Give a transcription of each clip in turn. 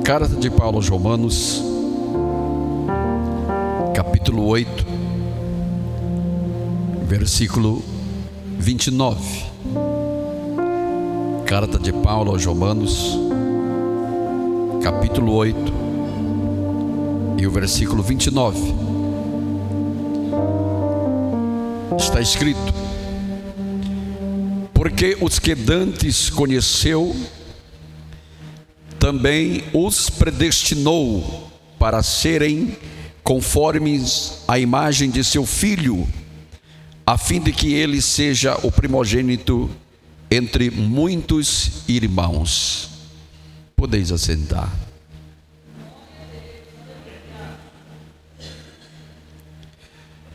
Carta de Paulo aos Romanos, capítulo 8, versículo 29. Carta de Paulo aos Romanos, capítulo 8 e o versículo 29. Está escrito: porque os que dantes conheceu, também os predestinou para serem conformes à imagem de seu Filho, a fim de que ele seja o primogênito entre muitos irmãos. Podeis assentar.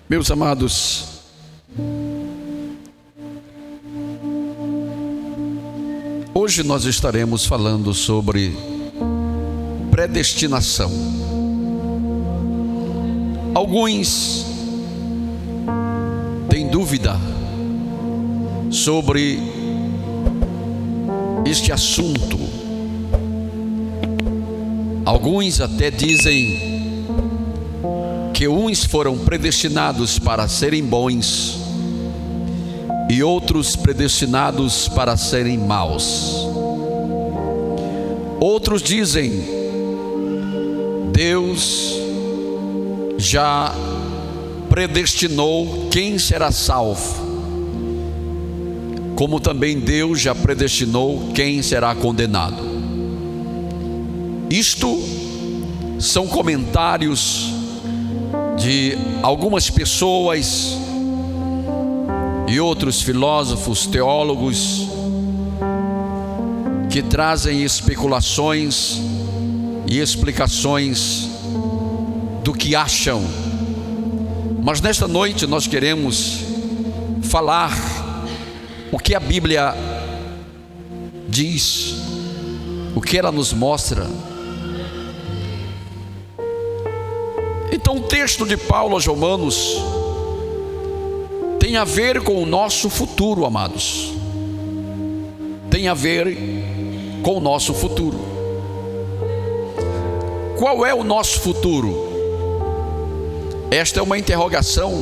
Meus amados, hoje nós estaremos falando sobre predestinação. Alguns têm dúvida sobre este assunto. Alguns até dizem que uns foram predestinados para serem bons e outros predestinados para serem maus. Outros dizem: Deus já predestinou quem será salvo, como também Deus já predestinou quem será condenado. Isto são comentários de algumas pessoas e outros filósofos, teólogos, que trazem especulações e explicações do que acham. Mas nesta noite nós queremos falar o que a Bíblia diz, o que ela nos mostra. Então o texto de Paulo aos Romanos tem a ver com o nosso futuro, amados. Tem a ver com o nosso futuro. Qual é o nosso futuro? Esta é uma interrogação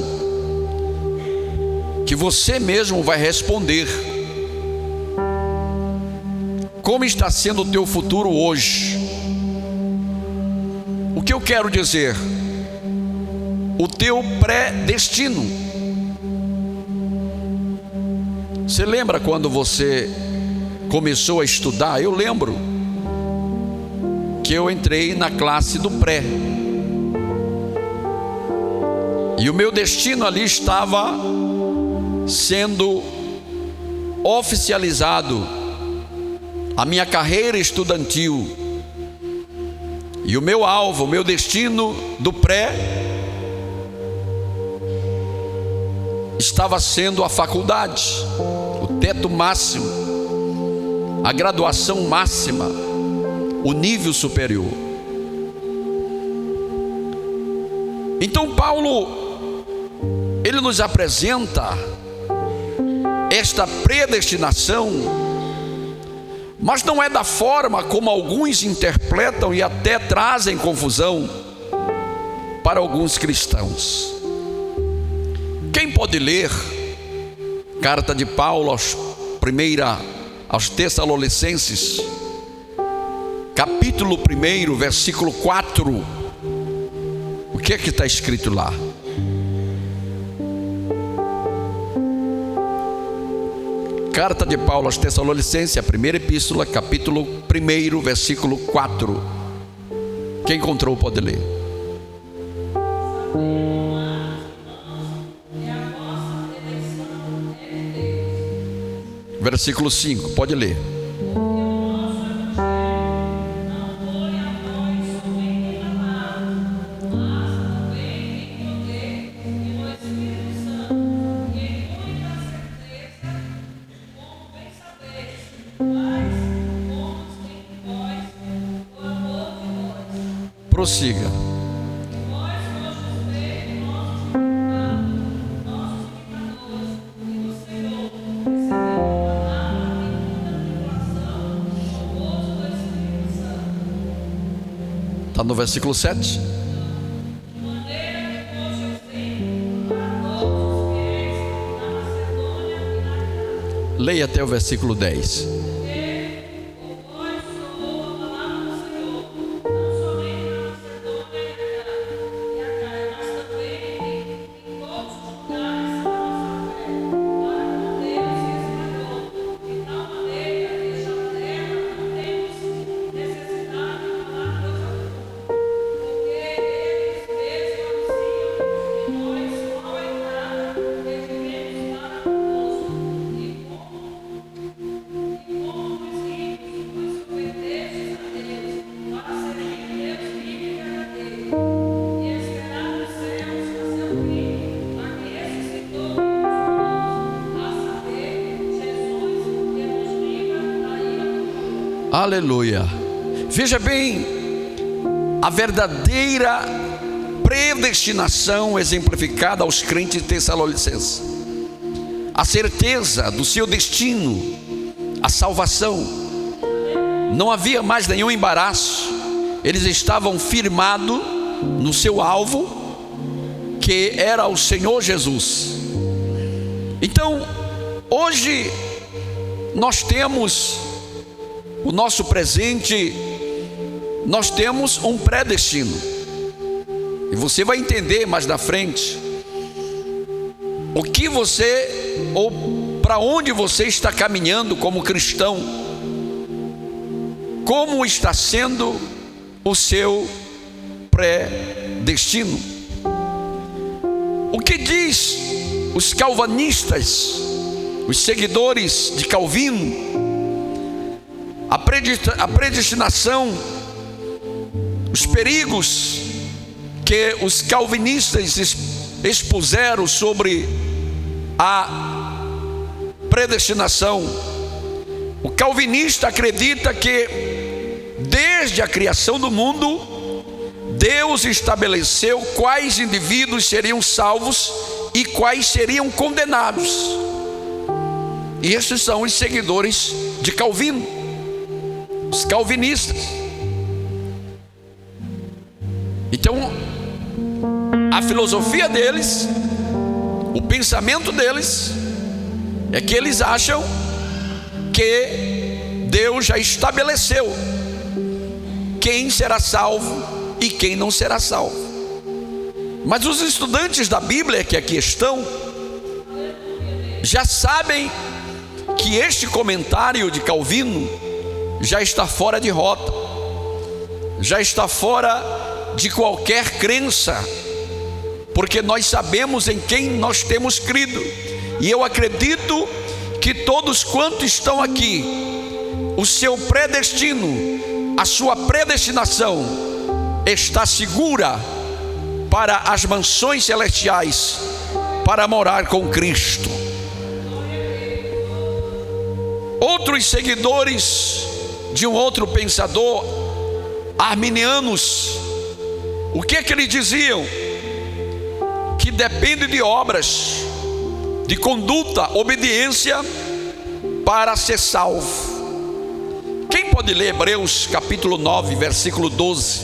que você mesmo vai responder. Como está sendo o teu futuro hoje? O que eu quero dizer? O teu pré-destino. Você lembra quando você começou a estudar? Eu lembro que eu entrei na classe do pré, e o meu destino ali estava sendo oficializado, a minha carreira estudantil, e o meu alvo, o meu destino do pré estava sendo a faculdade, o teto máximo, a graduação máxima, o nível superior. Então Paulo, ele nos apresenta esta predestinação, mas não é da forma como alguns interpretam e até trazem confusão para alguns cristãos. Quem pode ler carta de Paulo aos Tessalonicenses, capítulo 1, versículo 4, o que é que está escrito lá? Carta de Paulo aos Tessalonicenses, a primeira epístola, capítulo 1, versículo 4. Quem encontrou pode ler. Versículo 5, pode ler. Prossiga. Está no versículo 7. Leia até o versículo 10. Aleluia. Veja bem, a verdadeira predestinação exemplificada aos crentes tessalonicenses, a certeza do seu destino, a salvação. Não havia mais nenhum embaraço, eles estavam firmados no seu alvo, que era o Senhor Jesus. Então, hoje nós temos o nosso presente, nós temos um predestino, e você vai entender mais na frente o que você, ou para onde você está caminhando como cristão, como está sendo o seu predestino. O que diz os calvinistas, os seguidores de Calvino? A predestinação, os perigos que os calvinistas expuseram sobre a predestinação. O calvinista acredita que desde a criação do mundo, Deus estabeleceu quais indivíduos seriam salvos e quais seriam condenados. E esses são os seguidores de Calvino, os calvinistas. Então, a filosofia deles, o pensamento deles, é que eles acham que Deus já estabeleceu quem será salvo e quem não será salvo. Mas os estudantes da Bíblia que aqui estão, já sabem que este comentário de Calvino já está fora de rota, já está fora de qualquer crença, porque nós sabemos em quem nós temos crido. E eu acredito que todos quantos estão aqui, o seu predestino, a sua predestinação está segura para as mansões celestiais, para morar com Cristo. Outros seguidores de um outro pensador, arminianos, o que é que eles diziam? Que depende de obras, de conduta, obediência para ser salvo. Quem pode ler Hebreus capítulo 9, versículo 12?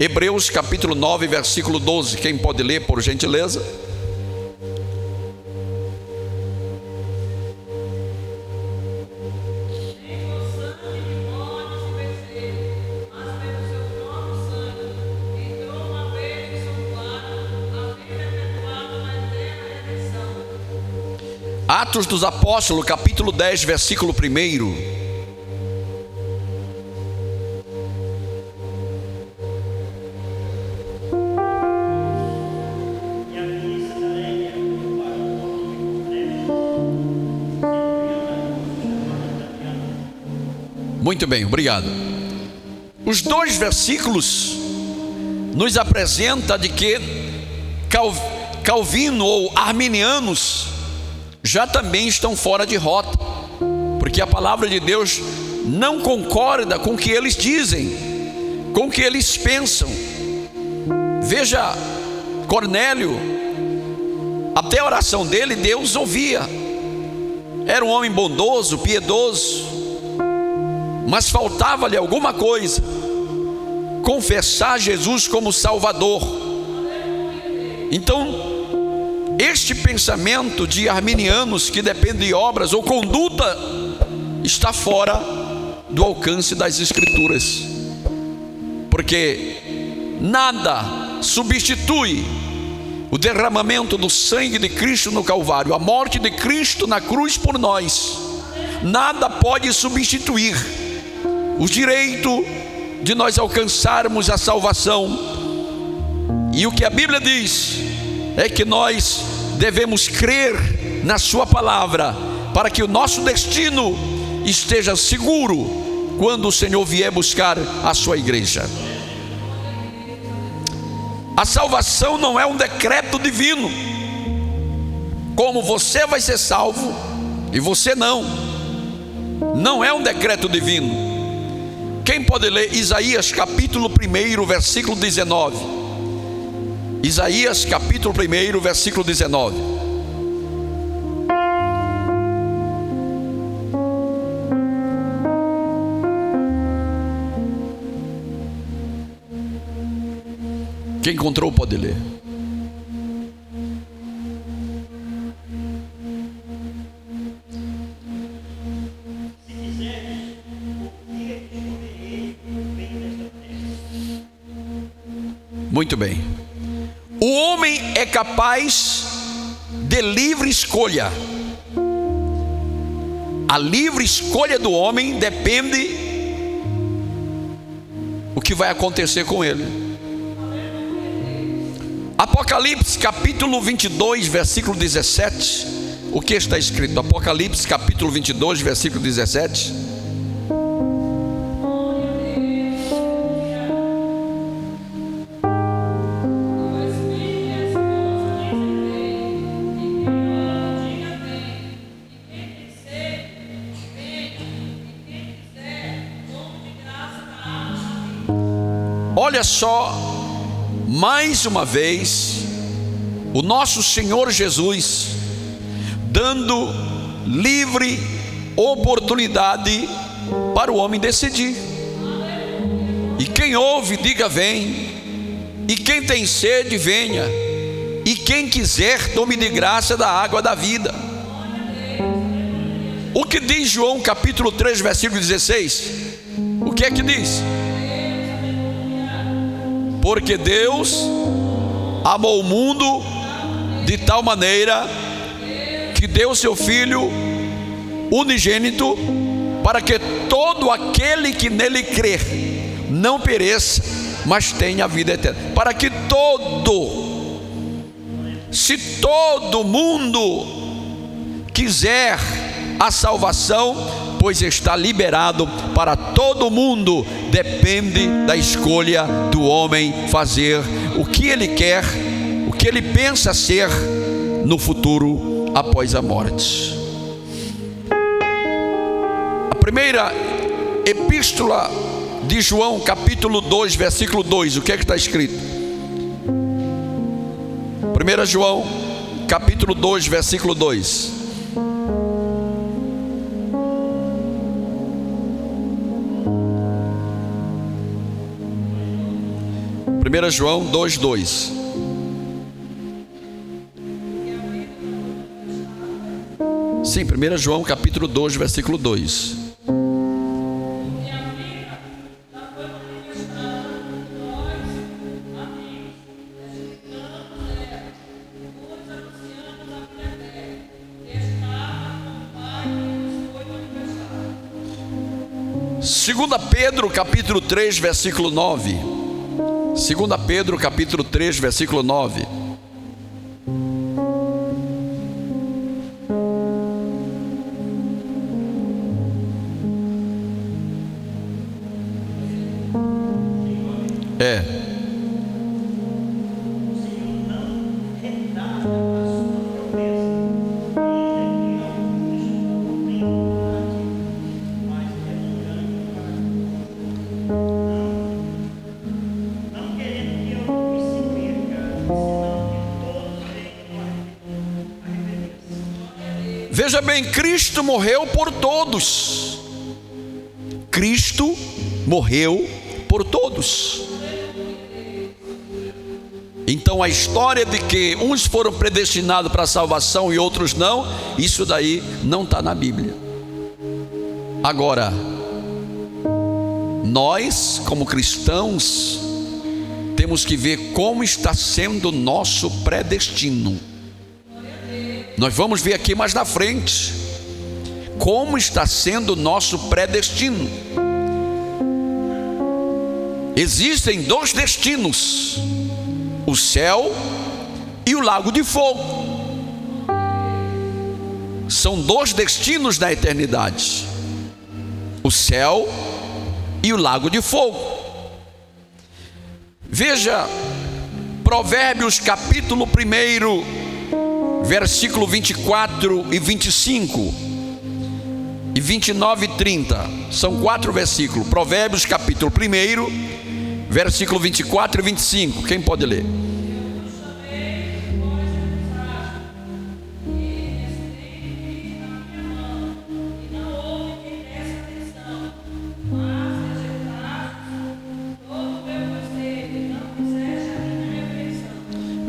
Hebreus capítulo 9, versículo 12. Quem pode ler, por gentileza? Atos dos Apóstolos, capítulo 10, versículo 1. Muito bem, obrigado. Os dois versículos nos apresenta de que Calvino ou arminianos já também estão fora de rota, porque a palavra de Deus não concorda com o que eles dizem, com o que eles pensam. Veja, Cornélio, até a oração dele Deus ouvia. Era um homem bondoso, piedoso, mas faltava-lhe alguma coisa. confessar Jesus como Salvador. Então, este pensamento de arminianos que depende de obras ou conduta está fora do alcance das Escrituras, porque nada substitui o derramamento do sangue de Cristo no Calvário, a morte de Cristo na cruz por nós. Nada pode substituir o direito de nós alcançarmos a salvação. E o que a Bíblia diz é que nós devemos crer na sua palavra, para que o nosso destino esteja seguro quando o Senhor vier buscar a sua igreja. A salvação não é um decreto divino, como você vai ser salvo e você não. Não é um decreto divino. Quem pode ler Isaías capítulo 1, versículo 19? Isaías capítulo 1, versículo 19. Quem encontrou pode ler. Muito bem. O homem é capaz de livre escolha. A livre escolha do homem depende o que vai acontecer com ele. Apocalipse capítulo 22, versículo 17. O que está escrito? Apocalipse capítulo 22, versículo 17. Olha só, mais uma vez, o nosso Senhor Jesus dando livre oportunidade para o homem decidir. E quem ouve, diga vem. E quem tem sede, venha. E quem quiser, tome de graça da água da vida. O que diz João capítulo 3, versículo 16? O que é que diz? Porque Deus amou o mundo de tal maneira que deu seu Filho unigênito, para que todo aquele que nele crer não pereça, mas tenha a vida eterna. Para que se todo mundo quiser a salvação, pois está liberado para todo mundo. Depende da escolha do homem fazer o que ele quer, o que ele pensa ser no futuro após a morte. A primeira epístola de João, capítulo 2, versículo 2, o que é que está escrito? 1 João, capítulo 2, versículo 2. 1 João 2:2. Sim, 1 João capítulo 2, versículo 2. Segunda Pedro capítulo 3, versículo 9. 2 Pedro capítulo 3, versículo 9. Veja bem, Cristo morreu por todos. Cristo morreu por todos. Então a história de que uns foram predestinados para a salvação e outros não, isso daí não está na Bíblia. Agora, nós como cristãos temos que ver como está sendo o nosso predestino. Nós vamos ver aqui mais na frente como está sendo o nosso predestino. Existem dois destinos: o céu e o lago de fogo. São dois destinos da eternidade: o céu e o lago de fogo. Veja Provérbios capítulo 1, versículo 24 e 25 e 29 e 30. São 4 versículos. Provérbios capítulo 1, versículo 24 e 25. Quem pode ler?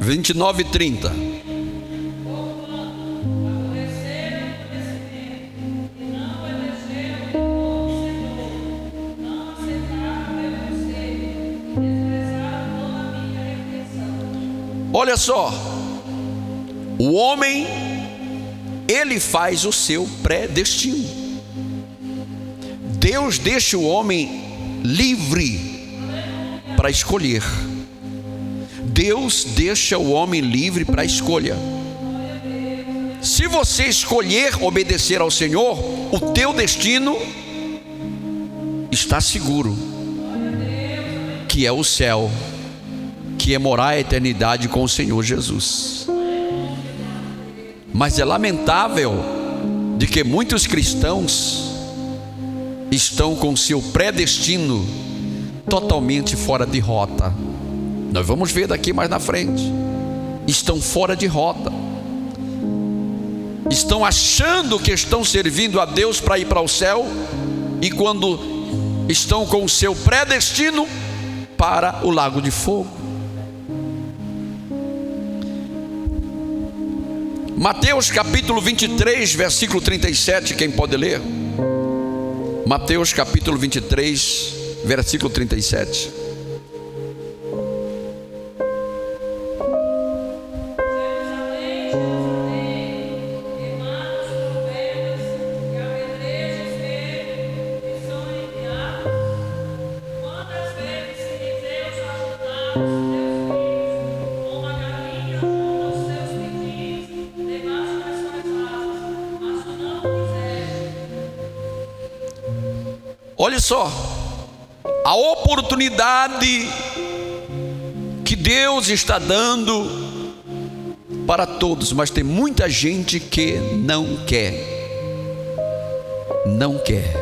Vinte e 29 e 30. Olha só, o homem, ele faz o seu predestino. Deus deixa o homem livre para escolher. Deus deixa o homem livre para a escolha. Se você escolher obedecer ao Senhor, o teu destino está seguro, que é o céu, que é morar a eternidade com o Senhor Jesus. Mas é lamentável de que muitos cristãos estão com seu predestino totalmente fora de rota. Nós vamos ver daqui mais na frente. Estão fora de rota. Estão achando que estão servindo a Deus para ir para o céu, e quando estão com o seu predestino, para o lago de fogo. Mateus capítulo 23, versículo 37, quem pode ler? Mateus capítulo 23, versículo 37. Olha só, a oportunidade que Deus está dando para todos, mas tem muita gente que não quer. Não quer.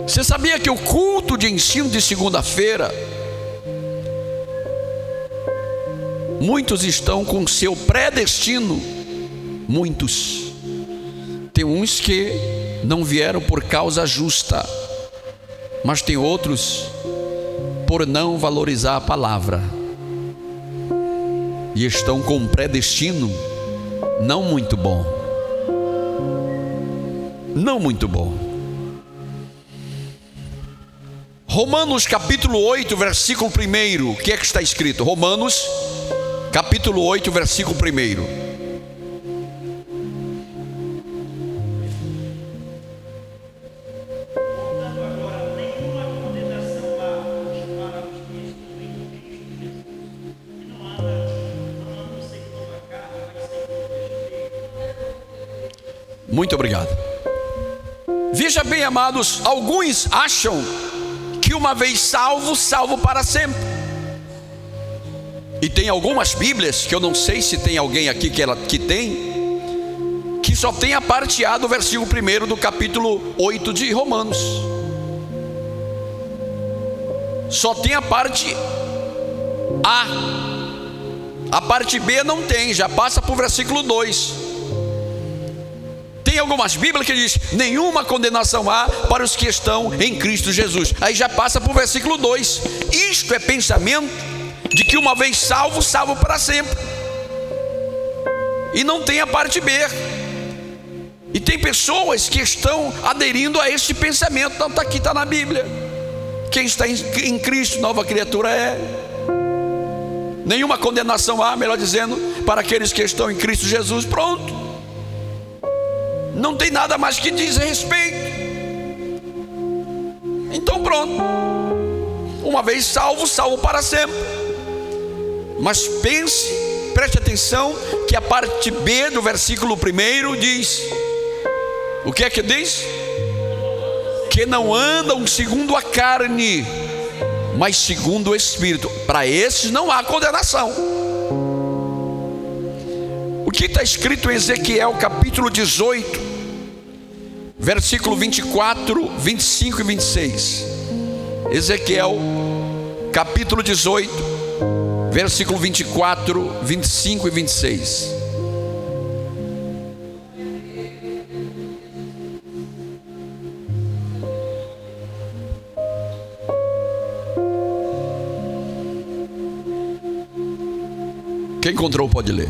Você sabia que o culto de ensino de segunda-feira, muitos estão com seu predestino, muitos. Tem uns que não vieram por causa justa, mas tem outros por não valorizar a palavra, e estão com um predestino não muito bom. Não muito bom. Romanos capítulo 8, versículo 1. O que é que está escrito? Romanos capítulo 8, versículo 1. Muito obrigado. Veja bem, amados, alguns acham que uma vez salvo, salvo para sempre. E tem algumas Bíblias, que eu não sei se tem alguém aqui que tem, que só tem a parte A do versículo 1 do capítulo 8 de Romanos. Só tem a parte A. A parte B não tem, já passa para o versículo 2. Tem algumas Bíblias que diz: nenhuma condenação há para os que estão em Cristo Jesus. Aí já passa para o versículo 2. Isto é pensamento de que uma vez salvo, salvo para sempre. E não tem a parte B. E tem pessoas que estão aderindo a este pensamento. Não, está aqui, está na Bíblia. Quem está em Cristo, nova criatura é. Nenhuma condenação há, melhor dizendo, para aqueles que estão em Cristo Jesus. Pronto. Não tem nada mais que diz a respeito. Então pronto. Uma vez salvo, salvo para sempre. Mas pense, preste atenção, que a parte B do versículo 1 diz: o que é que diz? Que não andam segundo a carne, mas segundo o Espírito. Para esses não há condenação. O que está escrito em Ezequiel capítulo 18, versículo 24, 25 e 26. Ezequiel capítulo 18, versículo 24, 25 e 26. Quem encontrou pode ler.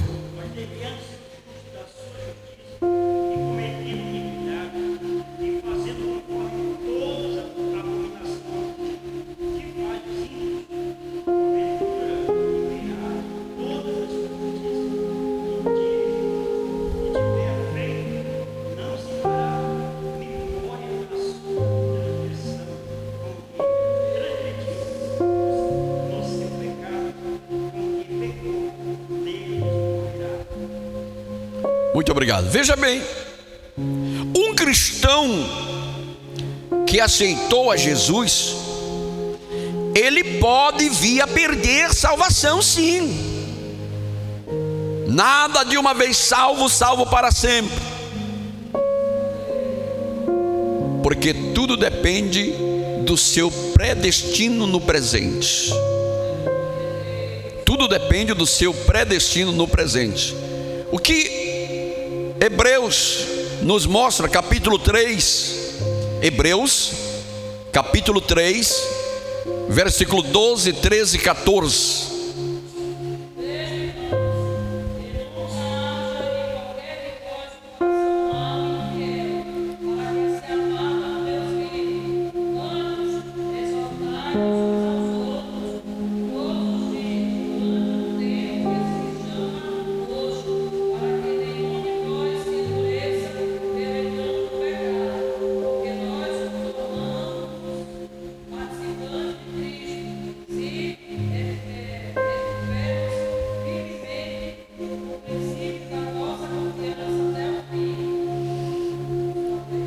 Muito obrigado. Veja bem, um cristão que aceitou a Jesus, ele pode vir a perder salvação, sim. Nada de uma vez salvo, salvo para sempre. Porque tudo depende do seu predestino no presente. Tudo depende do seu predestino no presente. O que Hebreus nos mostra, capítulo 3, Hebreus, capítulo 3, versículo 12, 13 e 14.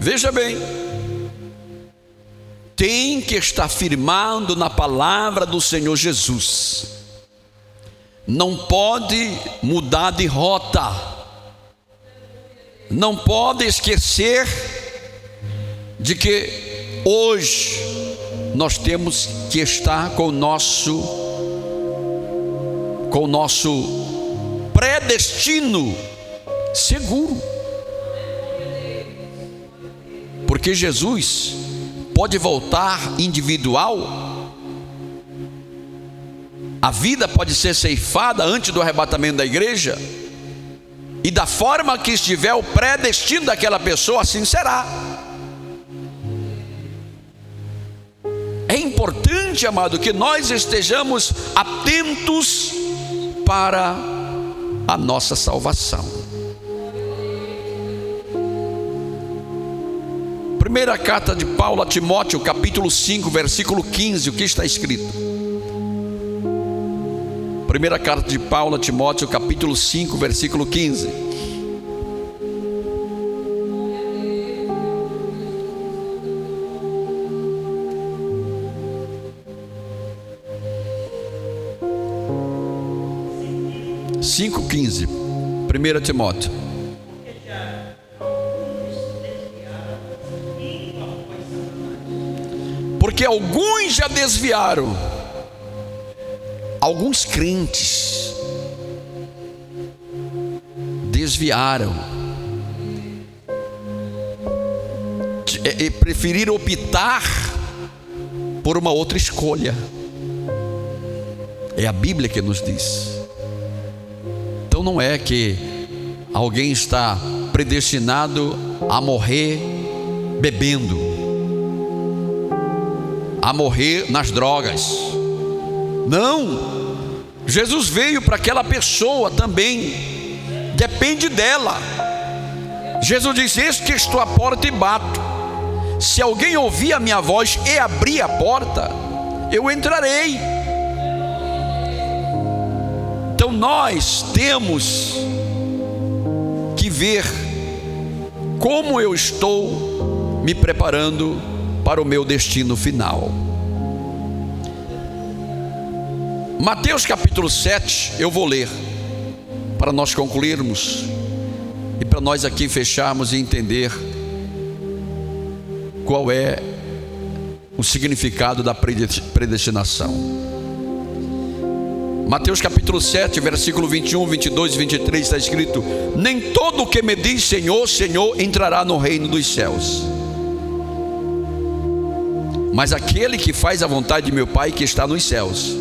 Veja bem, tem que estar firmado na palavra do Senhor Jesus. Não pode mudar de rota. Não pode esquecer de que hoje nós temos que estar com o nosso predestino seguro. Porque Jesus pode voltar individual, a vida pode ser ceifada antes do arrebatamento da igreja, e da forma que estiver o predestino daquela pessoa, assim será. É importante, amado, que nós estejamos atentos para a nossa salvação. Primeira carta de Paulo a Timóteo, capítulo 5, versículo 15, o que está escrito? Primeira carta de Paulo a Timóteo, capítulo 5, versículo 15. Cinco, 15. 1 Timóteo. Porque alguns já desviaram, alguns crentes desviaram, preferir optar por uma outra escolha. É a Bíblia que nos diz. Então não é que alguém está predestinado a morrer bebendo, a morrer nas drogas. Não, Jesus veio para aquela pessoa também, depende dela. Jesus disse: eis que estou à porta e bato, se alguém ouvir a minha voz e abrir a porta, eu entrarei. Então nós temos que ver como eu estou me preparando para o meu destino final. Mateus capítulo 7, eu vou ler para nós concluirmos e para nós aqui fecharmos e entender qual é o significado da predestinação. Mateus capítulo 7, versículo 21, 22 e 23 está escrito: nem todo o que me diz Senhor, Senhor entrará no reino dos céus, mas aquele que faz a vontade de meu Pai que está nos céus.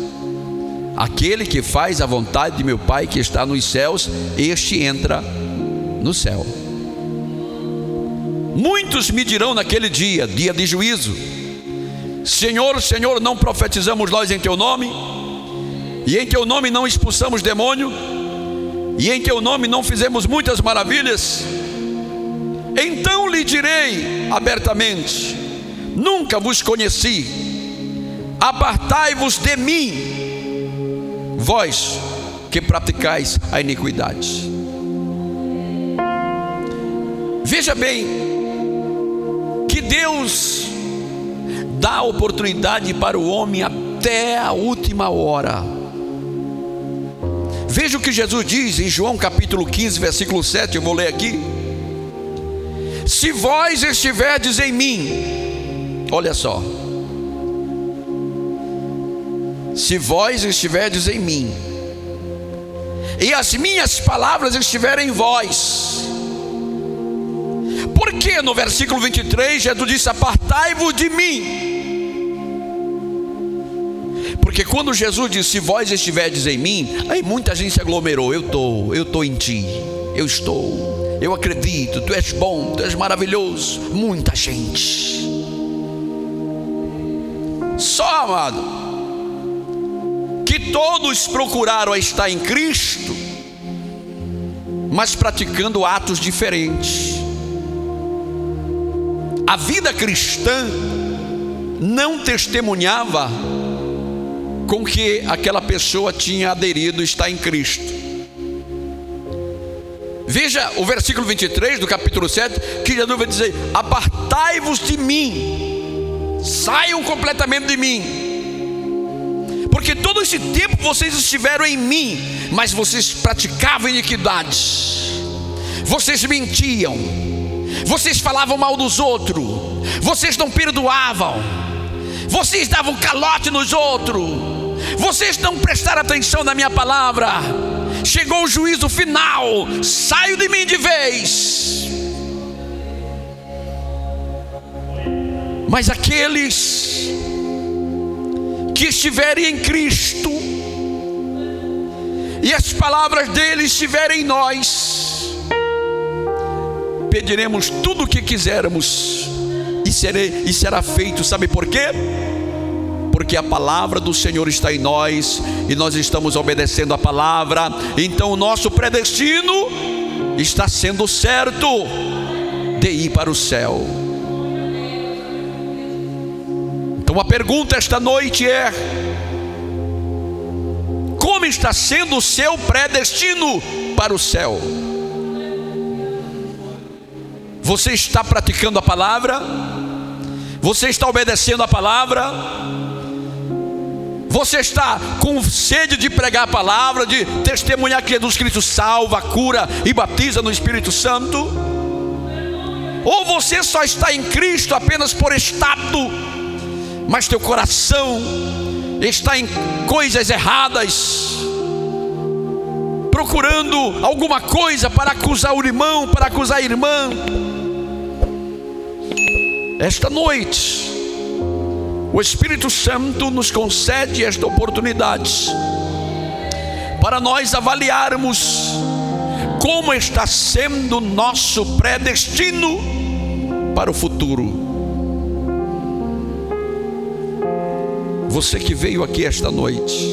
Aquele que faz a vontade de meu Pai que está nos céus, este entra no céu. Muitos me dirão naquele dia, dia de juízo: Senhor, Senhor, não profetizamos nós em teu nome? E em teu nome não expulsamos demônio? E em teu nome não fizemos muitas maravilhas? Então lhe direi abertamente: nunca vos conheci, apartai-vos de mim, vós que praticais a iniquidade. Veja bem, que Deus dá oportunidade para o homem até a última hora. Veja o que Jesus diz em João capítulo 15, versículo 7, eu vou ler aqui: se vós estiverdes em mim, olha só, se vós estiverdes em mim, e as minhas palavras estiverem em vós. Porque no versículo 23 Jesus disse: apartai-vos de mim. Porque quando Jesus disse: se vós estiverdes em mim, aí muita gente se aglomerou. Eu estou em ti, eu acredito, tu és bom, tu és maravilhoso. Muita gente. Só, amado, que todos procuraram estar em Cristo, mas praticando atos diferentes. A vida cristã não testemunhava com que aquela pessoa tinha aderido, está em Cristo. Veja o versículo 23 do capítulo 7, que Jesus vai dizer: apartai-vos de mim, saiam completamente de mim. Porque todo esse tempo vocês estiveram em mim, mas vocês praticavam iniquidades, vocês mentiam, vocês falavam mal dos outros, vocês não perdoavam, vocês davam calote nos outros, vocês não prestaram atenção na minha palavra. Chegou o juízo final, saiam de mim de vez. Mas aqueles que estiverem em Cristo e as palavras dele estiverem em nós, pediremos tudo o que quisermos e será feito. Sabe por quê? Porque a palavra do Senhor está em nós e nós estamos obedecendo a palavra. Então o nosso predestino está sendo certo de ir para o céu. Então a pergunta esta noite é: como está sendo o seu predestino para o céu? Você está praticando a palavra? Você está obedecendo a palavra? Você está com sede de pregar a palavra, de testemunhar que Jesus Cristo salva, cura e batiza no Espírito Santo? Ou você só está em Cristo apenas por status, mas teu coração está em coisas erradas, procurando alguma coisa para acusar o irmão, para acusar a irmã? esta noite, o Espírito Santo nos concede esta oportunidade para nós avaliarmos como está sendo nosso predestino para o futuro. Você que veio aqui esta noite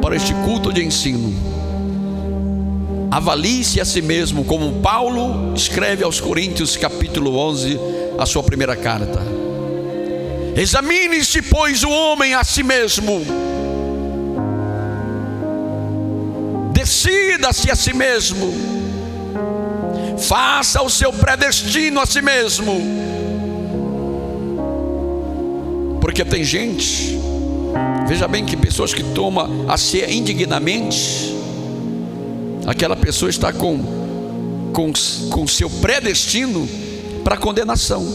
para este culto de ensino, avalie-se a si mesmo, como Paulo escreve aos Coríntios capítulo 11, a sua primeira carta. Examine-se, pois, o homem a si mesmo, decida-se a si mesmo, faça o seu predestino a si mesmo, porque tem gente, veja bem, que pessoas que tomam a ceia indignamente, aquela pessoa está com seu predestino para condenação.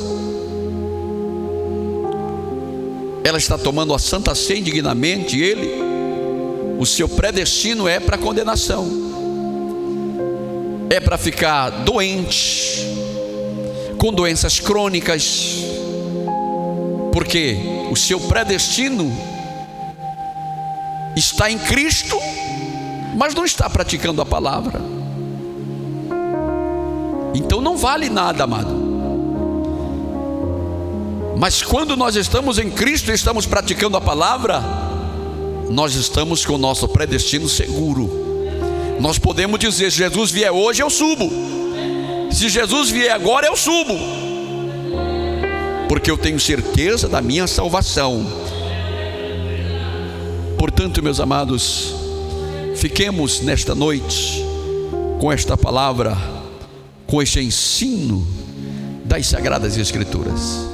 Ela está tomando a Santa Ceia indignamente, o seu predestino é para condenação, é para ficar doente, com doenças crônicas, porque o seu predestino está em Cristo, mas não está praticando a palavra. Então não vale nada, amado. Mas quando nós estamos em Cristo e estamos praticando a palavra, nós estamos com o nosso predestino seguro. Nós podemos dizer: se Jesus vier hoje, eu subo. Se Jesus vier agora, eu subo, porque eu tenho certeza da minha salvação. Portanto, meus amados, fiquemos nesta noite com esta palavra, com este ensino das Sagradas Escrituras.